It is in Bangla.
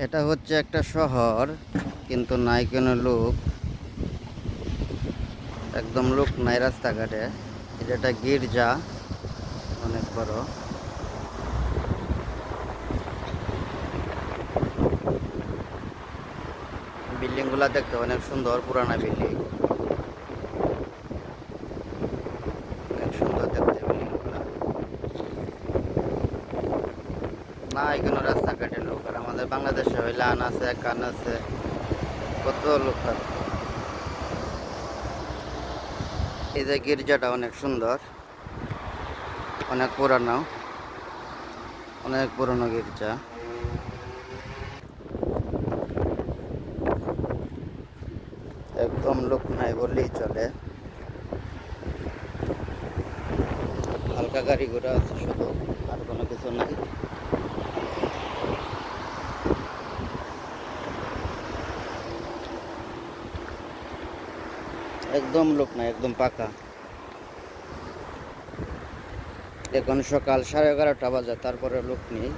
এটা হচ্ছে একটা শহর, কিন্তু নাই কোনো লোক, একদম লোক নাই রাস্তাঘাটে। এটা একটা গির্জা, অনেক বড়। বিল্ডিং গুলা দেখতে অনেক সুন্দর, পুরানা বিল্ডিং, অনেক সুন্দর দেখতে বিল্ডিং গুলা। না এখানে রাস্তাঘাটে লোক, আর আমাদের বাংলাদেশে হইলে আন আছে কান আছে, কত লোক থাকতো। এই যে গির্জাটা অনেক সুন্দর, অনেক পুরানো, অনেক পুরনো গির্জা। একদম লোক নাই বললেই চলে, হালকা গাড়ি ঘোড়া আছে শুধু, আর কোনো কিছু নাই। একদম লোক নাই, একদম পাকা। এখন সকাল 11:30 বাজে, তারপরে লোক নেই।